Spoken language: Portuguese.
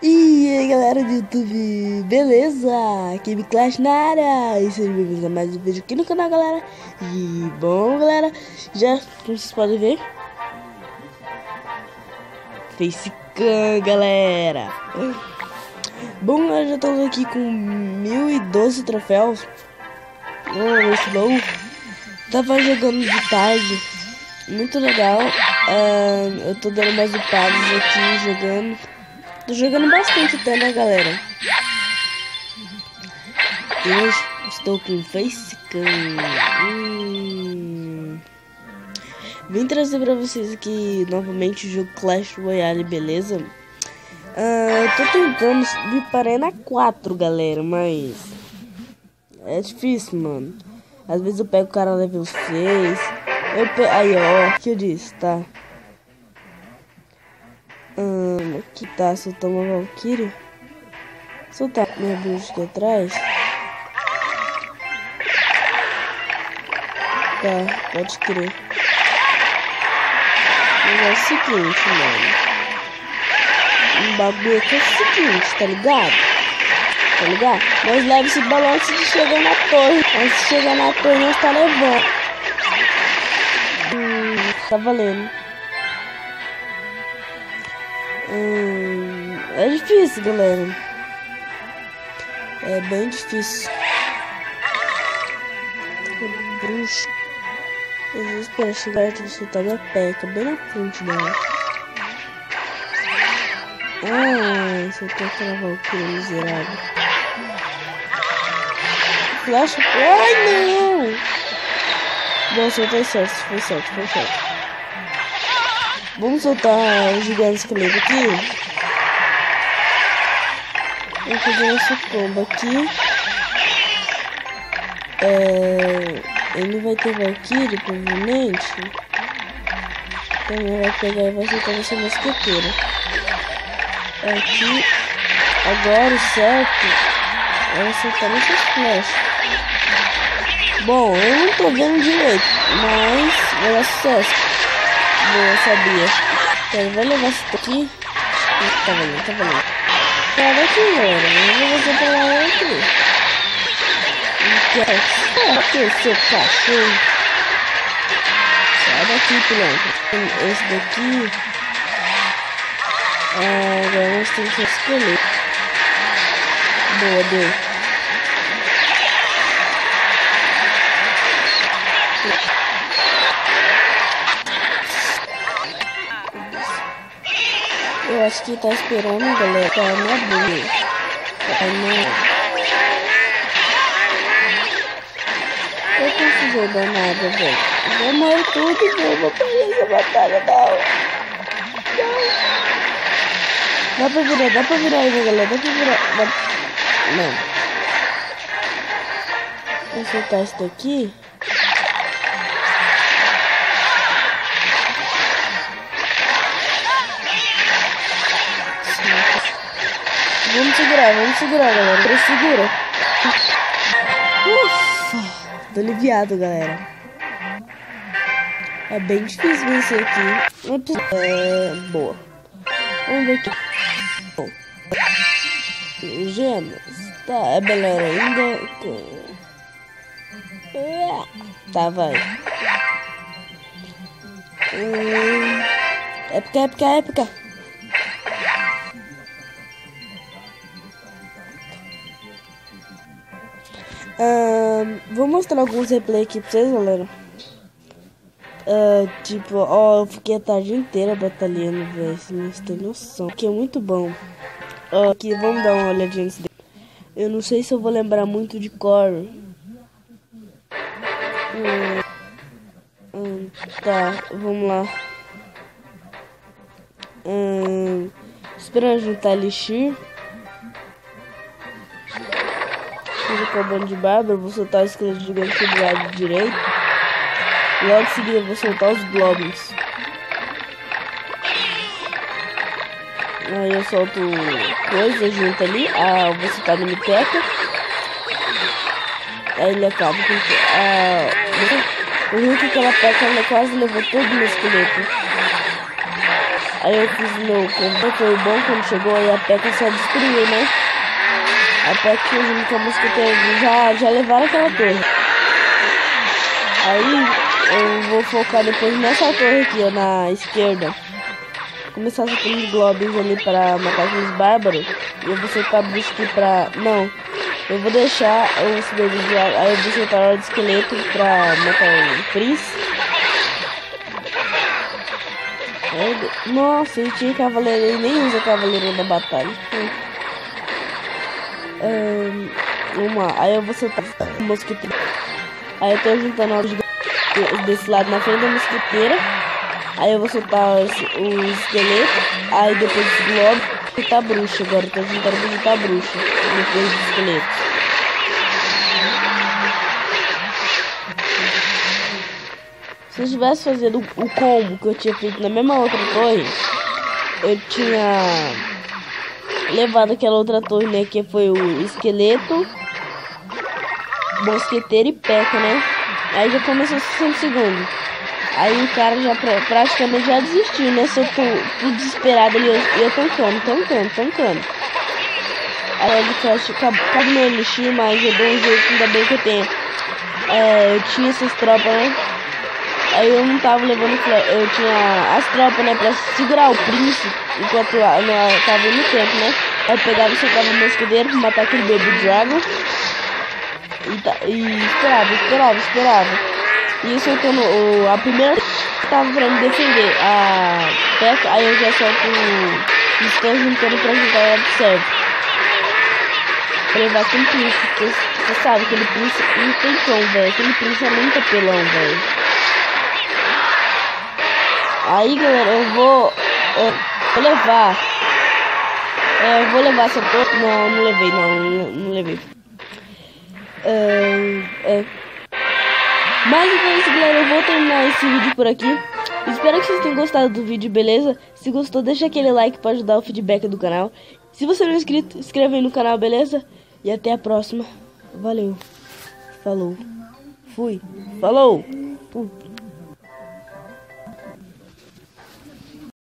E aí galera do YouTube, beleza? Game Clash na área! E sejam bem-vindos a mais um vídeo aqui no canal, galera. E bom, galera, já como vocês podem ver, Facecam, galera. Bom, nós já estamos aqui com 1012 troféus. Esse bom. Tava jogando de tarde, muito legal. Eu tô dando mais upadas aqui, jogando. Tô jogando bastante até, né, galera? E hoje estou com Facecam. Vim trazer pra vocês aqui novamente o jogo Clash Royale, beleza? Eu tô tentando subir para Arena 4, galera, mas é difícil, mano. Às vezes eu pego o cara level 6. Aí, ó, o que eu disse, tá? Aqui tá, soltar uma Valkyrie. Soltar minha bruxa aqui atrás. Tá, pode crer. Mas é o seguinte, mano. O bagulho aqui é o seguinte, tá ligado? Tá ligado? Nós leva esse balão antes de chegar na torre. Antes de chegar na torre, nós tá levando. Tá valendo. É difícil, galera. É bem difícil. Bruxa. Eu vou esperar chegar perto de soltar minha peca bem na frente dela. Soltou aquela Valkyrie miserável. Flash. Ai, não! Bom, soltei certo. Foi certo. Vamos soltar o gigante esqueleto aqui. Vou fazer essa combo aqui. Ele vai ter Valkyrie, provavelmente. Então ele vai pegar e vai soltar essa mosqueteira. Aqui. Agora o certo é soltar essas flechas. Bom, eu não tô vendo direito, mas vai dar sucesso. Boa, sabia. Então ele vai levar isso aqui. Tá valendo. Sai daqui, galera. Eu vou fazer pra lá aqui. Aqui, seu cachorro. Sai daqui, pilantra. Esse daqui. Agora nós temos que escolher. Boa, deu. Eu acho que tá esperando, galera. Tá na boa. Eu confusão danada, velho. Vou morrer tudo, velho. Vou perder essa batalha, não. Dá pra virar aí, galera. Não. Vou soltar isso daqui. Vamos segurar, galera. Segura. Ufa, tô aliviado, galera. É bem difícil vencer aqui. Boa. Vamos ver aqui. Bom. Gemas. Tá, é melhor ainda. Tá, vai. Épica. Vou mostrar alguns replays aqui pra vocês, galera. Eu fiquei a tarde inteira batalhando, velho. Vocês têm noção. Que é muito bom. Aqui, vamos dar uma olhadinha nesse daqui. Eu não sei se eu vou lembrar muito de cor. Tá, vamos lá. Esperando juntar elixir. Com a banda de bárbaro, vou soltar o esqueleto gigante do lado direito. Logo em seguida, vou soltar os globins. Aí eu solto coisa junto ali. Eu vou soltar a miniteca. Aí ele acaba com o ruim que aquela peca ela quase levou todo o meu esqueleto. Aí eu fiz o meu combo, foi bom quando chegou, aí a P.E.K.K.A só destruiu, né? A P.E.K.K.A junto com a mosqueteira já levaram aquela torre. Aí eu vou focar depois nessa torre aqui, ó, na esquerda. Começar a soltar uns globes ali para matar aqueles bárbaros. E eu vou soltar Bruce aqui pra... Não, eu vou deixar o cidadão de água. Aí eu vou soltar a hora de esqueleto pra matar o Prince. Nossa, ele tinha cavaleiro, ele nem usa cavaleiro da batalha. Vamos lá, aí eu vou soltar o mosqueteiro. Aí eu tô juntando a desse lado na frente da mosqueteira. Aí eu vou soltar o esqueleto. Aí depois do globo, soltar a bruxa. Agora eu tô tentando juntar a bruxa depois do esqueleto. Se eu tivesse fazendo o combo que eu tinha feito na mesma outra torre, eu tinha levado aquela outra torre, né? Que foi o esqueleto, mosqueteiro e P.E.K.K.A, né? Aí já começou 60 segundos. Aí o cara já praticamente já desistiu, né? Só tudo desesperado ali, eu tancando. Aí ele fecha, acaba meu elixir, mas eu dou um jeito, ainda bem que eu tenho. Eu tinha essas tropas, né? Aí eu não tava levando eu tinha as tropas, né, pra segurar o príncipe enquanto eu tava no tempo, né? Aí eu pegava e soltava o mosqueteiro pra matar aquele Baby Dragon. E esperava. E eu soltando a primeira tava pra me defender, a P.E.K.K.A, aí eu já solto estou juntando pra juntar ela de serve. Pra levar aquele príncipe, porque você sabe, aquele príncipe não tem como, velho. Aquele príncipe é muito apelão, velho. Aí, galera, eu vou levar. Eu vou levar essa torre. Não levei. Mas então é isso, galera. Eu vou terminar esse vídeo por aqui. Espero que vocês tenham gostado do vídeo, beleza? Se gostou, deixa aquele like para ajudar o feedback do canal. Se você não é inscrito, inscreva aí no canal, beleza? E até a próxima. Valeu. Falou. Fui. Falou.